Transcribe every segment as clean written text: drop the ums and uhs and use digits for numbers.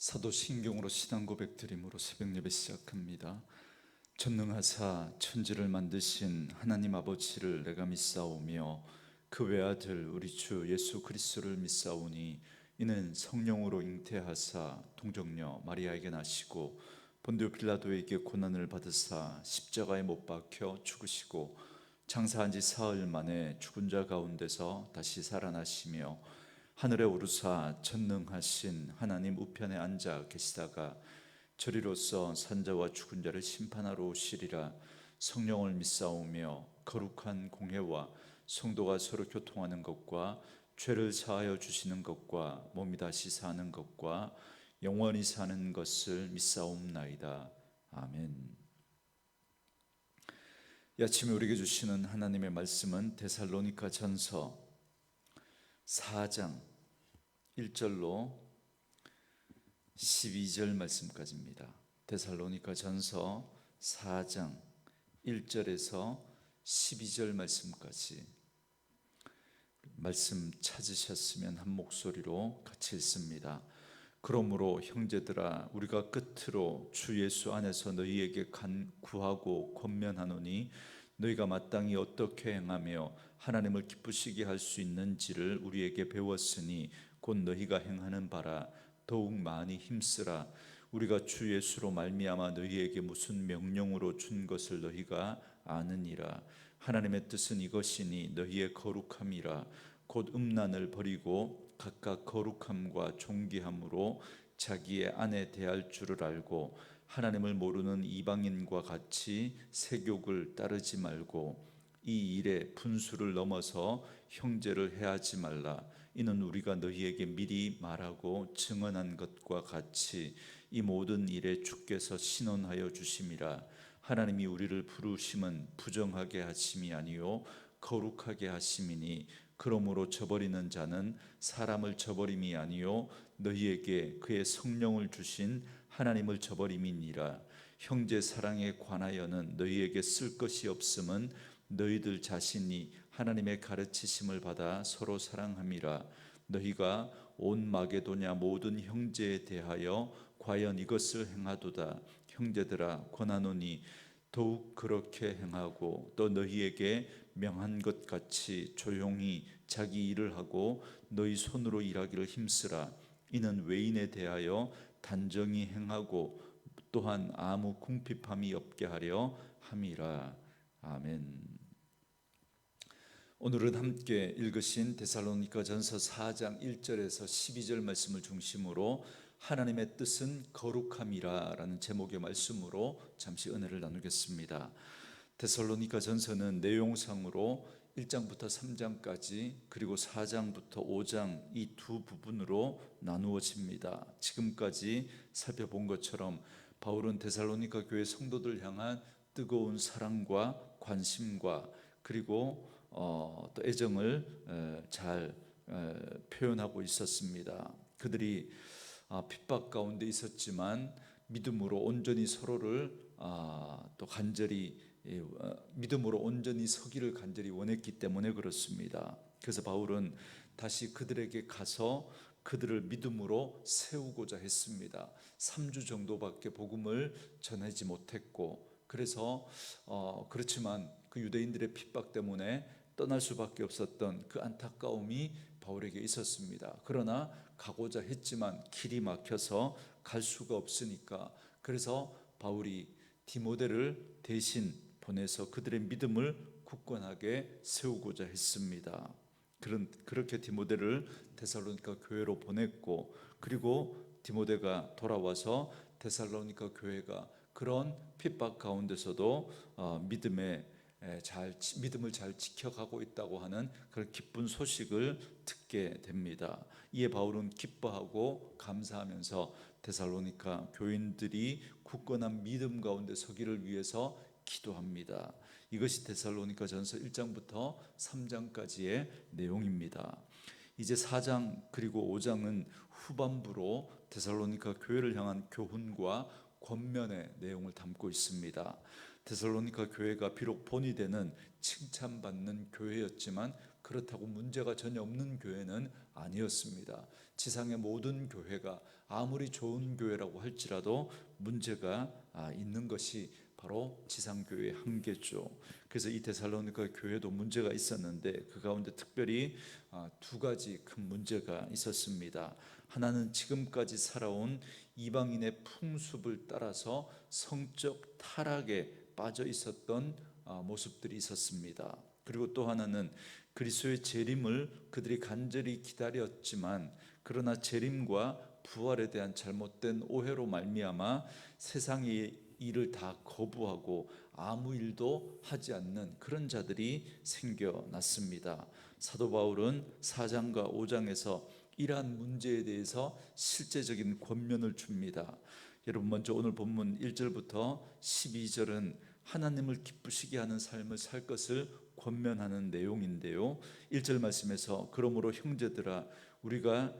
사도신경으로 신앙 고백 드림으로 새벽 예배 시작합니다. 전능하사 천지를 만드신 하나님 아버지를 내가 믿사오며 그 외아들 우리 주 예수 그리스도를 믿사오니 이는 성령으로 잉태하사 동정녀 마리아에게 나시고 본디오 빌라도에게 고난을 받으사 십자가에 못 박혀 죽으시고 장사한 지 사흘 만에 죽은 자 가운데서 다시 살아나시며 하늘에 오르사 전능하신 하나님 우편에 앉아 계시다가 저리로서 산자와 죽은 자를 심판하러 오시리라. 성령을 믿사오며 거룩한 공회와 성도가 서로 교통하는 것과 죄를 사하여 주시는 것과 몸이 다시 사는 것과 영원히 사는 것을 믿사옵나이다. 아멘. 이 아침에 우리에게 주시는 하나님의 말씀은 데살로니가 전서 4장 1절로 12절 말씀까지입니다. 데살로니가 전서 4장 1절에서 12절 말씀까지 말씀 찾으셨으면 한 목소리로 같이 읽습니다. 그러므로 형제들아 우리가 끝으로 주 예수 안에서 너희에게 구하고 권면하노니 너희가 마땅히 어떻게 행하며 하나님을 기쁘시게 할 수 있는지를 우리에게 배웠으니 곧 너희가 행하는 바라. 더욱 많이 힘쓰라. 우리가 주 예수로 말미암아 너희에게 무슨 명령으로 준 것을 너희가 아느니라. 하나님의 뜻은 이것이니 너희의 거룩함이라. 곧 음란을 버리고 각각 거룩함과 존귀함으로 자기의 아내 대할 줄을 알고 하나님을 모르는 이방인과 같이 세욕을 따르지 말고 이 일에 분수를 넘어서 형제를 해하지 말라. 이는 우리가 너희에게 미리 말하고 증언한 것과 같이 이 모든 일에 주께서 신원하여 주심이라. 하나님이 우리를 부르심은 부정하게 하심이 아니요 거룩하게 하심이니 그러므로 저버리는 자는 사람을 저버림이 아니요 너희에게 그의 성령을 주신 하나님을 저버림이니라. 형제 사랑에 관하여는 너희에게 쓸 것이 없음은 너희들 자신이 하나님의 가르치심을 받아 서로 사랑함이라. 너희가 온 마게도냐 모든 형제에 대하여 과연 이것을 행하도다. 형제들아 권하노니 더욱 그렇게 행하고 또 너희에게 명한 것 같이 조용히 자기 일을 하고 너희 손으로 일하기를 힘쓰라. 이는 외인에 대하여 단정히 행하고 또한 아무 궁핍함이 없게 하려 함이라. 아멘. 오늘은 함께 읽으신 데살로니가 전서 4장 1절에서 12절 말씀을 중심으로 하나님의 뜻은 거룩함이라 라는 제목의 말씀으로 잠시 은혜를 나누겠습니다. 데살로니가 전서는 내용상으로 1장부터 3장까지 그리고 4장부터 5장 이 두 부분으로 나누어집니다. 지금까지 살펴본 것처럼 바울은 데살로니가 교회 성도들 향한 뜨거운 사랑과 관심과 그리고 또 애정을 잘 표현하고 있었습니다. 그들이 핍박 가운데 있었지만 믿음으로 온전히 서로를 또 간절히 믿음으로 온전히 서기를 간절히 원했기 때문에 그렇습니다. 그래서 바울은 다시 그들에게 가서 그들을 믿음으로 세우고자 했습니다. 3주 정도밖에 복음을 전하지 못했고 그래서 그렇지만 그 유대인들의 핍박 때문에 떠날 수밖에 없었던 그 안타까움이 바울에게 있었습니다. 그러나 가고자 했지만 길이 막혀서 갈 수가 없으니까 그래서 바울이 디모데를 대신 보내서 그들의 믿음을 굳건하게 세우고자 했습니다. 그렇게 디모데를 데살로니가 교회로 보냈고 그리고 디모데가 돌아와서 데살로니가 교회가 그런 핍박 가운데서도 믿음을 잘 지켜가고 있다고 하는 그런 기쁜 소식을 듣게 됩니다. 이에 바울은 기뻐하고 감사하면서 데살로니가 교인들이 굳건한 믿음 가운데 서기를 위해서 기도합니다. 이것이 데살로니가 전서 1장부터 3장까지의 내용입니다. 이제 4장 그리고 5장은 후반부로 데살로니가 교회를 향한 교훈과 권면의 내용을 담고 있습니다. 데살로니가 교회가 비록 본이 되는 칭찬받는 교회였지만 그렇다고 문제가 전혀 없는 교회는 아니었습니다. 지상의 모든 교회가 아무리 좋은 교회라고 할지라도 문제가 있는 것이 바로 지상교회의 한계죠. 그래서 이 데살로니가 교회도 문제가 있었는데 그 가운데 특별히 두 가지 큰 문제가 있었습니다. 하나는 지금까지 살아온 이방인의 풍습을 따라서 성적 타락에 빠져 있었던 모습들이 있었습니다. 그리고 또 하나는 그리스도의 재림을 그들이 간절히 기다렸지만 그러나 재림과 부활에 대한 잘못된 오해로 말미암아 세상의 일을 다 거부하고 아무 일도 하지 않는 그런 자들이 생겨났습니다. 사도 바울은 4장과 5장에서 이러한 문제에 대해서 실제적인 권면을 줍니다. 여러분, 먼저 오늘 본문 1절부터 12절은 하나님을 기쁘시게 하는 삶을 살 것을 권면하는 내용인데요. 1절 말씀에서 그러므로 형제들아 우리가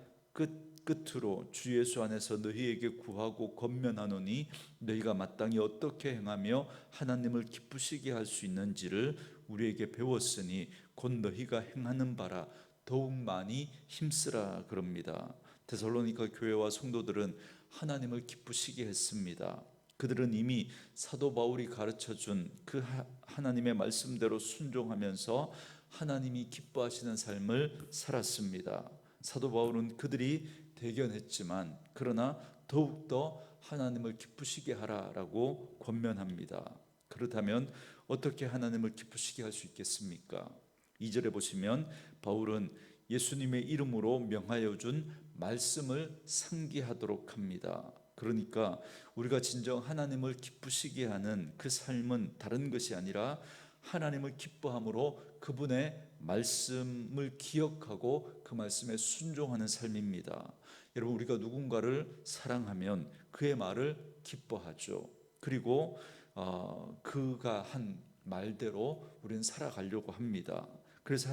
끝으로 주 예수 안에서 너희에게 구하고 권면하노니 너희가 마땅히 어떻게 행하며 하나님을 기쁘시게 할 수 있는지를 우리에게 배웠으니 곧 너희가 행하는 바라 더욱 많이 힘쓰라 그럽니다. 데살로니가 교회와 성도들은 하나님을 기쁘시게 했습니다. 그들은 이미 사도 바울이 가르쳐준 그 하나님의 말씀대로 순종하면서 하나님이 기뻐하시는 삶을 살았습니다. 사도 바울은 그들이 대견했지만 그러나 더욱더 하나님을 기쁘시게 하라라고 권면합니다. 그렇다면 어떻게 하나님을 기쁘시게 할 수 있겠습니까? 2절에 보시면 바울은 예수님의 이름으로 명하여 준 말씀을 상기하도록 합니다. 그러니까 우리가 진정 하나님을 기쁘시게 하는 그 삶은 다른 것이 아니라 하나님을 기뻐함으로 그분의 말씀을 기억하고 그 말씀에 순종하는 삶입니다. 여러분, 우리가 누군가를 사랑하면 그의 말을 기뻐하죠. 그리고 그가 한 말대로 우리는 살아가려고 합니다. 그래서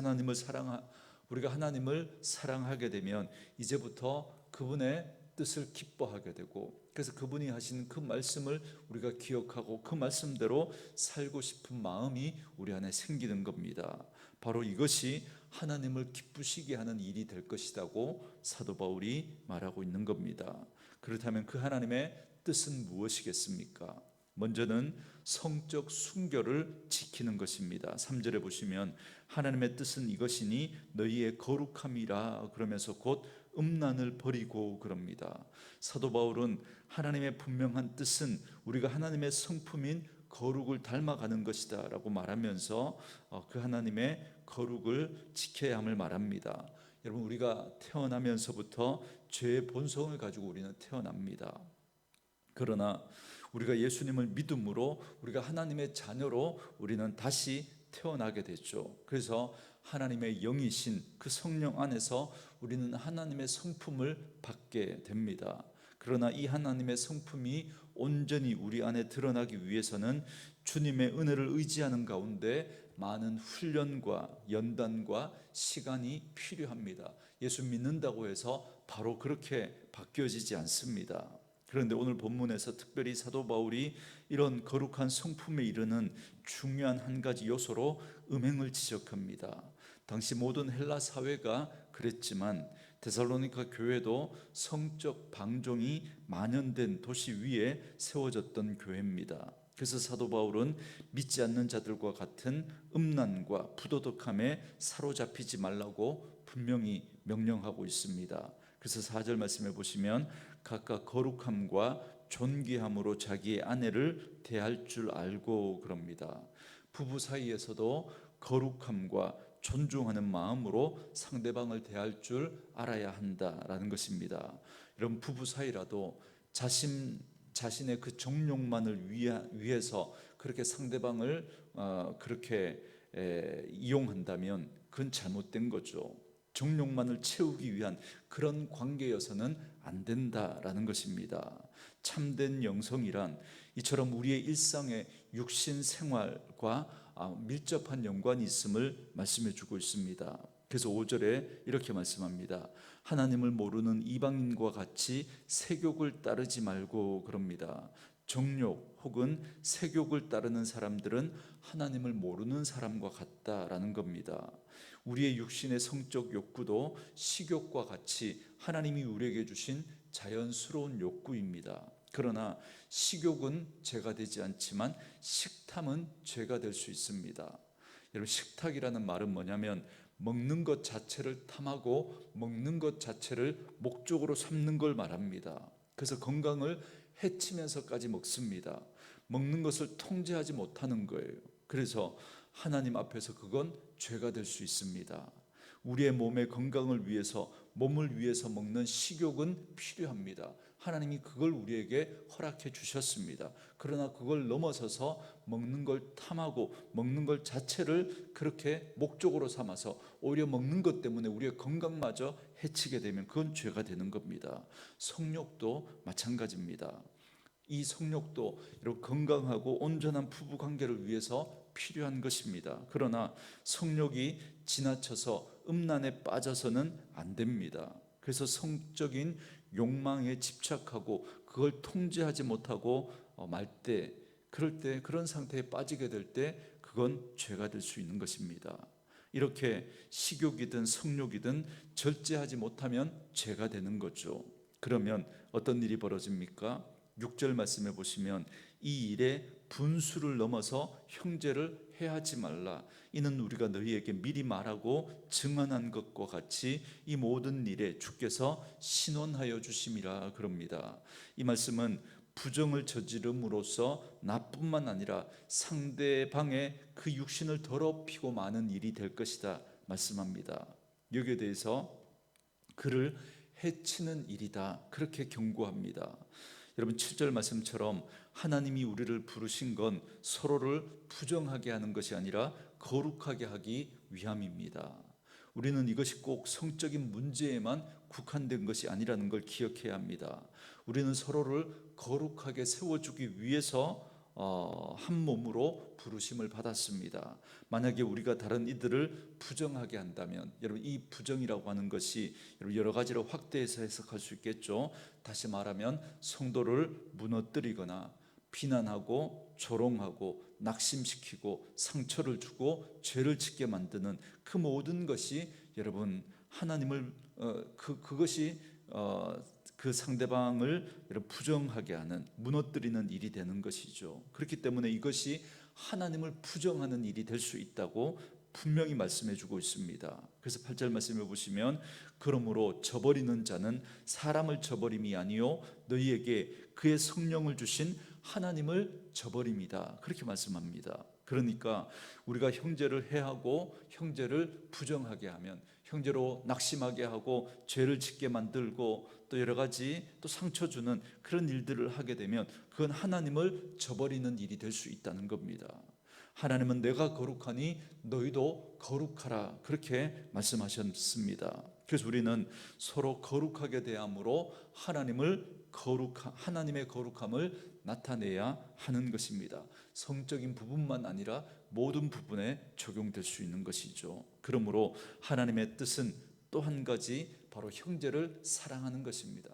우리가 하나님을 사랑하게 되면 이제부터 그분의 뜻을 기뻐하게 되고, 그래서 그분이 하신 그 말씀을 우리가 기억하고 그 말씀대로 살고 싶은 마음이 우리 안에 생기는 겁니다. 바로 이것이 하나님을 기쁘시게 하는 일이 될 것이라고 사도 바울이 말하고 있는 겁니다. 그렇다면 그 하나님의 뜻은 무엇이겠습니까? 먼저는 성적 순결을 지키는 것입니다. 3절에 보시면 하나님의 뜻은 이것이니 너희의 거룩함이라 그러면서 곧 음란을 버리고 그럽니다. 사도 바울은 하나님의 분명한 뜻은 우리가 하나님의 성품인 거룩을 닮아가는 것이다 라고 말하면서 그 하나님의 거룩을 지켜야 함을 말합니다. 여러분, 우리가 태어나면서부터 죄의 본성을 가지고 우리는 태어납니다. 그러나 우리가 예수님을 믿음으로 우리가 하나님의 자녀로 우리는 다시 태어나게 됐죠. 그래서 하나님의 영이신 그 성령 안에서 우리는 하나님의 성품을 받게 됩니다. 그러나 이 하나님의 성품이 온전히 우리 안에 드러나기 위해서는 주님의 은혜를 의지하는 가운데 많은 훈련과 연단과 시간이 필요합니다. 예수 믿는다고 해서 바로 그렇게 바뀌어지지 않습니다. 그런데 오늘 본문에서 특별히 사도 바울이 이런 거룩한 성품에 이르는 중요한 한 가지 요소로 음행을 지적합니다. 당시 모든 헬라 사회가 그랬지만 데살로니가 교회도 성적 방종이 만연된 도시 위에 세워졌던 교회입니다. 그래서 사도 바울은 믿지 않는 자들과 같은 음란과 부도덕함에 사로잡히지 말라고 분명히 명령하고 있습니다. 그래서 4절 말씀해 보시면 각각 거룩함과 존귀함으로 자기의 아내를 대할 줄 알고 그럽니다. 부부 사이에서도 거룩함과 존중하는 마음으로 상대방을 대할 줄 알아야 한다라는 것입니다. 여러분, 부부 사이라도 자신의 그 정욕만을 위해서 그렇게 상대방을 그렇게 이용한다면 그건 잘못된 거죠. 정욕만을 채우기 위한 그런 관계여서는 안 된다라는 것입니다. 참된 영성이란 이처럼 우리의 일상의 육신 생활과 밀접한 연관이 있음을 말씀해 주고 있습니다. 그래서 5절에 이렇게 말씀합니다. 하나님을 모르는 이방인과 같이 세욕을 따르지 말고 그럽니다. 정욕 혹은 세욕을 따르는 사람들은 하나님을 모르는 사람과 같다라는 겁니다. 우리의 육신의 성적 욕구도 식욕과 같이 하나님이 우리에게 주신 자연스러운 욕구입니다. 그러나 식욕은 죄가 되지 않지만 식탐은 죄가 될 수 있습니다. 여러분, 식탁이라는 말은 뭐냐면 먹는 것 자체를 탐하고 먹는 것 자체를 목적으로 삼는 걸 말합니다. 그래서 건강을 해치면서까지 먹습니다. 먹는 것을 통제하지 못하는 거예요. 그래서 하나님 앞에서 그건 죄가 될 수 있습니다. 우리의 몸의 건강을 위해서, 몸을 위해서 먹는 식욕은 필요합니다. 하나님이 그걸 우리에게 허락해 주셨습니다. 그러나 그걸 넘어서서 먹는 걸 탐하고 먹는 걸 자체를 그렇게 목적으로 삼아서 오히려 먹는 것 때문에 우리의 건강마저 해치게 되면 그건 죄가 되는 겁니다. 성욕도 마찬가지입니다. 이 성욕도 여러분 건강하고 온전한 부부 관계를 위해서 필요한 것입니다. 그러나 성욕이 지나쳐서 음란에 빠져서는 안 됩니다. 그래서 성적인 욕망에 집착하고 그걸 통제하지 못하고 말 때, 그럴 때, 그런 상태에 빠지게 될 때 그건 죄가 될 수 있는 것입니다. 이렇게 식욕이든 성욕이든 절제하지 못하면 죄가 되는 거죠. 그러면 어떤 일이 벌어집니까? 6절 말씀해 보시면 이 일에 분수를 넘어서 형제를 해하지 말라. 이는 우리가 너희에게 미리 말하고 증언한 것과 같이 이 모든 일에 주께서 신원하여 주심이라 그럽니다. 이 말씀은 부정을 저지름으로써 나뿐만 아니라 상대방의 그 육신을 더럽히고 많은 일이 될 것이다 말씀합니다. 여기에 대해서 그를 해치는 일이다 그렇게 경고합니다. 여러분, 7절 말씀처럼 하나님이 우리를 부르신 건 서로를 부정하게 하는 것이 아니라 거룩하게 하기 위함입니다. 우리는 이것이 꼭 성적인 문제에만 국한된 것이 아니라는 걸 기억해야 합니다. 우리는 서로를 거룩하게 세워주기 위해서 한 몸으로 부르심을 받았습니다. 만약에 우리가 다른 이들을 부정하게 한다면, 여러분, 이 부정이라고 하는 것이 여러 가지로 확대해서 해석할 수 있겠죠. 다시 말하면 성도를 무너뜨리거나 비난하고 조롱하고 낙심시키고 상처를 주고 죄를 짓게 만드는 그 모든 것이 여러분 하나님을 그것이 그 상대방을 부정하게 하는, 무너뜨리는 일이 되는 것이죠. 그렇기 때문에 이것이 하나님을 부정하는 일이 될 수 있다고 분명히 말씀해 주고 있습니다. 그래서 8절 말씀해 보시면 그러므로 저버리는 자는 사람을 저버림이 아니요 너희에게 그의 성령을 주신 하나님을 저버립니다. 그렇게 말씀합니다. 그러니까 우리가 형제를 해하고 형제를 부정하게 하면, 형제로 낙심하게 하고 죄를 짓게 만들고 또 여러 가지 또 상처 주는 그런 일들을 하게 되면 그건 하나님을 저버리는 일이 될 수 있다는 겁니다. 하나님은 내가 거룩하니 너희도 거룩하라 그렇게 말씀하셨습니다. 그래서 우리는 서로 거룩하게 대함으로 하나님의 거룩함을 나타내야 하는 것입니다. 성적인 부분만 아니라 모든 부분에 적용될 수 있는 것이죠. 그러므로 하나님의 뜻은 또 한 가지 바로 형제를 사랑하는 것입니다.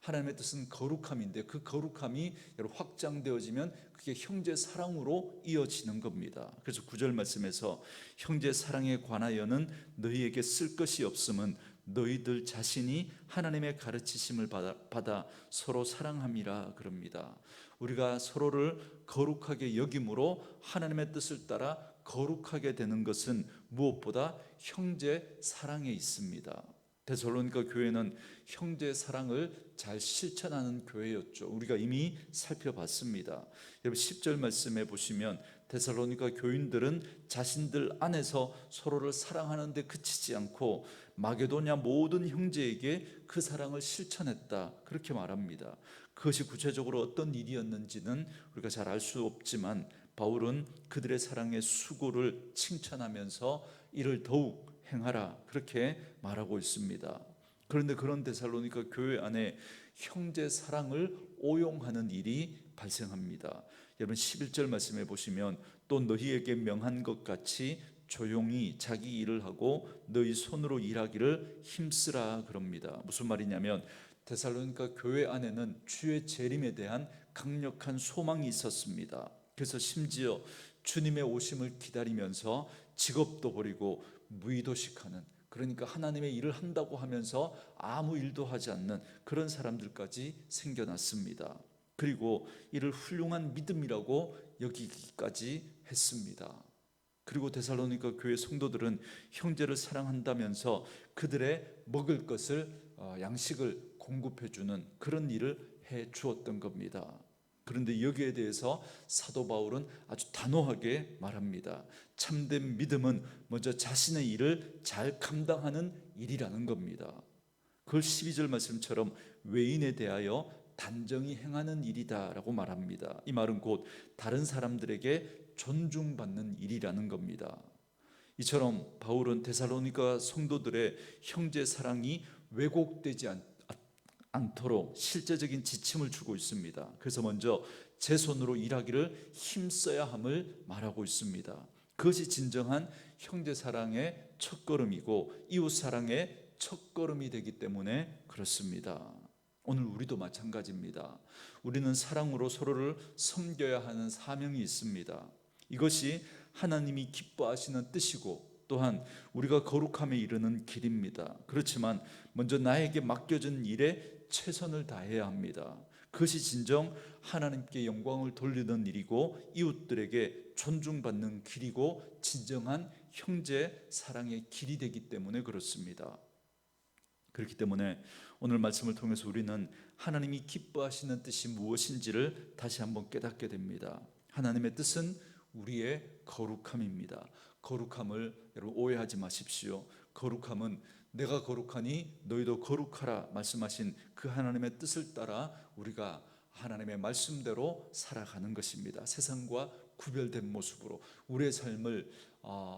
하나님의 뜻은 거룩함인데 그 거룩함이 확장되어지면 그게 형제 사랑으로 이어지는 겁니다. 그래서 9절 말씀에서 형제 사랑에 관하여는 너희에게 쓸 것이 없음은 너희들 자신이 하나님의 가르치심을 받아 서로 사랑함이라 그럽니다. 우리가 서로를 거룩하게 여김으로 하나님의 뜻을 따라 거룩하게 되는 것은 무엇보다 형제 사랑에 있습니다. 데살로니가 교회는 형제 사랑을 잘 실천하는 교회였죠. 우리가 이미 살펴봤습니다. 여러분 10절 말씀해 보시면 데살로니가 교인들은 자신들 안에서 서로를 사랑하는 데 그치지 않고 마게도냐 모든 형제에게 그 사랑을 실천했다 그렇게 말합니다. 그것이 구체적으로 어떤 일이었는지는 우리가 잘 알 수 없지만 바울은 그들의 사랑의 수고를 칭찬하면서 이를 더욱 행하라 그렇게 말하고 있습니다. 그런데 그런 데살로니가 교회 안에 형제 사랑을 오용하는 일이 발생합니다. 여러분 11절 말씀해 보시면 또 너희에게 명한 것 같이 조용히 자기 일을 하고 너희 손으로 일하기를 힘쓰라 그럽니다. 무슨 말이냐면 데살로니가 교회 안에는 주의 재림에 대한 강력한 소망이 있었습니다. 그래서 심지어 주님의 오심을 기다리면서 직업도 버리고 무의도식하는 그러니까 하나님의 일을 한다고 하면서 아무 일도 하지 않는 그런 사람들까지 생겨났습니다. 그리고 이를 훌륭한 믿음이라고 여기기까지 했습니다. 그리고 데살로니가 교회 성도들은 형제를 사랑한다면서 그들의 먹을 것을 양식을 공급해 주는 그런 일을 해 주었던 겁니다. 그런데 여기에 대해서 사도 바울은 아주 단호하게 말합니다. 참된 믿음은 먼저 자신의 일을 잘 감당하는 일이라는 겁니다. 그걸 12절 말씀처럼 외인에 대하여 단정히 행하는 일이다라고 말합니다. 이 말은 곧 다른 사람들에게 존중받는 일이라는 겁니다. 이처럼 바울은 데살로니가 성도들의 형제 사랑이 왜곡되지 않도록 실제적인 지침을 주고 있습니다. 그래서 먼저 제 손으로 일하기를 힘써야 함을 말하고 있습니다. 그것이 진정한 형제 사랑의 첫걸음이고 이웃 사랑의 첫걸음이 되기 때문에 그렇습니다. 오늘 우리도 마찬가지입니다. 우리는 사랑으로 서로를 섬겨야 하는 사명이 있습니다. 이것이 하나님이 기뻐하시는 뜻이고 또한 우리가 거룩함에 이르는 길입니다. 그렇지만 먼저 나에게 맡겨진 일에 최선을 다해야 합니다. 그것이 진정 하나님께 영광을 돌리는 일이고 이웃들에게 존중받는 길이고 진정한 형제 사랑의 길이 되기 때문에 그렇습니다. 그렇기 때문에 오늘 말씀을 통해서 우리는 하나님이 기뻐하시는 뜻이 무엇인지를 다시 한번 깨닫게 됩니다. 하나님의 뜻은 우리의 거룩함입니다. 거룩함을 여러분 오해하지 마십시오. 거룩함은 내가 거룩하니 너희도 거룩하라 말씀하신 그 하나님의 뜻을 따라 우리가 하나님의 말씀대로 살아가는 것입니다. 세상과 구별된 모습으로 우리의 삶을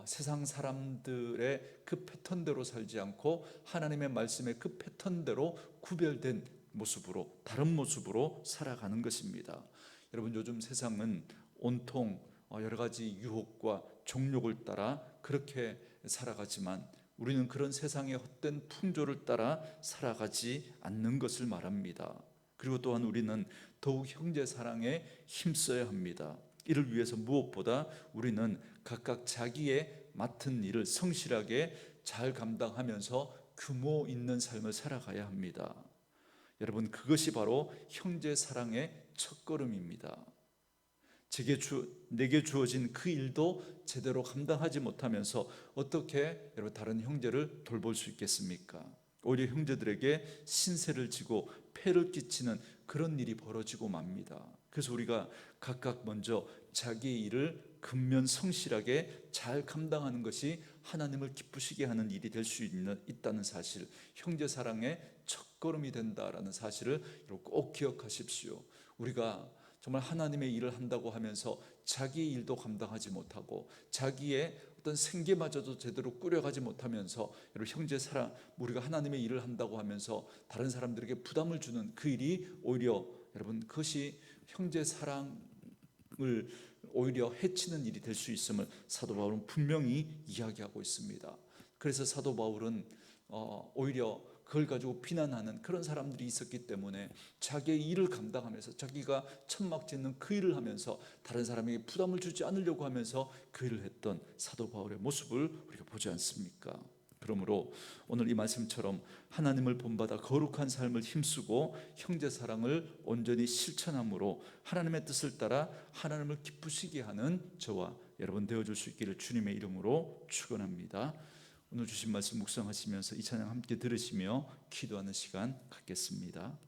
세상 사람들의 그 패턴대로 살지 않고 하나님의 말씀의 그 패턴대로 구별된 모습으로 다른 모습으로 살아가는 것입니다. 여러분 요즘 세상은 온통 여러 가지 유혹과 종욕을 따라 그렇게 살아가지만 우리는 그런 세상의 헛된 풍조를 따라 살아가지 않는 것을 말합니다. 그리고 또한 우리는 더욱 형제 사랑에 힘써야 합니다. 이를 위해서 무엇보다 우리는 각각 자기의 맡은 일을 성실하게 잘 감당하면서 규모 있는 삶을 살아가야 합니다. 여러분 그것이 바로 형제 사랑의 첫걸음입니다. 내게 주어진 그 일도 제대로 감당하지 못하면서 어떻게 여러분 다른 형제를 돌볼 수 있겠습니까? 오히려 형제들에게 신세를 지고 폐를 끼치는 그런 일이 벌어지고 맙니다. 그래서 우리가 각각 먼저 자기의 일을 근면 성실하게 잘 감당하는 것이 하나님을 기쁘시게 하는 일이 될 수 있다는 사실, 형제 사랑의 첫걸음이 된다라는 사실을 꼭 기억하십시오. 우리가 정말 하나님의 일을 한다고 하면서 자기의 일도 감당하지 못하고 자기의 어떤 생계마저도 제대로 꾸려가지 못하면서 여러분 형제 사랑 우리가 하나님의 일을 한다고 하면서 다른 사람들에게 부담을 주는 그 일이 오히려 여러분 그것이 형제 사랑을 오히려 해치는 일이 될 수 있음을 사도 바울은 분명히 이야기하고 있습니다. 그래서 사도 바울은 오히려 그걸 가지고 비난하는 그런 사람들이 있었기 때문에 자기의 일을 감당하면서 자기가 천막 짓는 그 일을 하면서 다른 사람에게 부담을 주지 않으려고 하면서 그 일을 했던 사도 바울의 모습을 우리가 보지 않습니까? 그러므로 오늘 이 말씀처럼 하나님을 본받아 거룩한 삶을 힘쓰고 형제 사랑을 온전히 실천함으로 하나님의 뜻을 따라 하나님을 기쁘시게 하는 저와 여러분 되어줄 수 있기를 주님의 이름으로 축원합니다. 오늘 주신 말씀 묵상하시면서 이 찬양 함께 들으시며 기도하는 시간 갖겠습니다.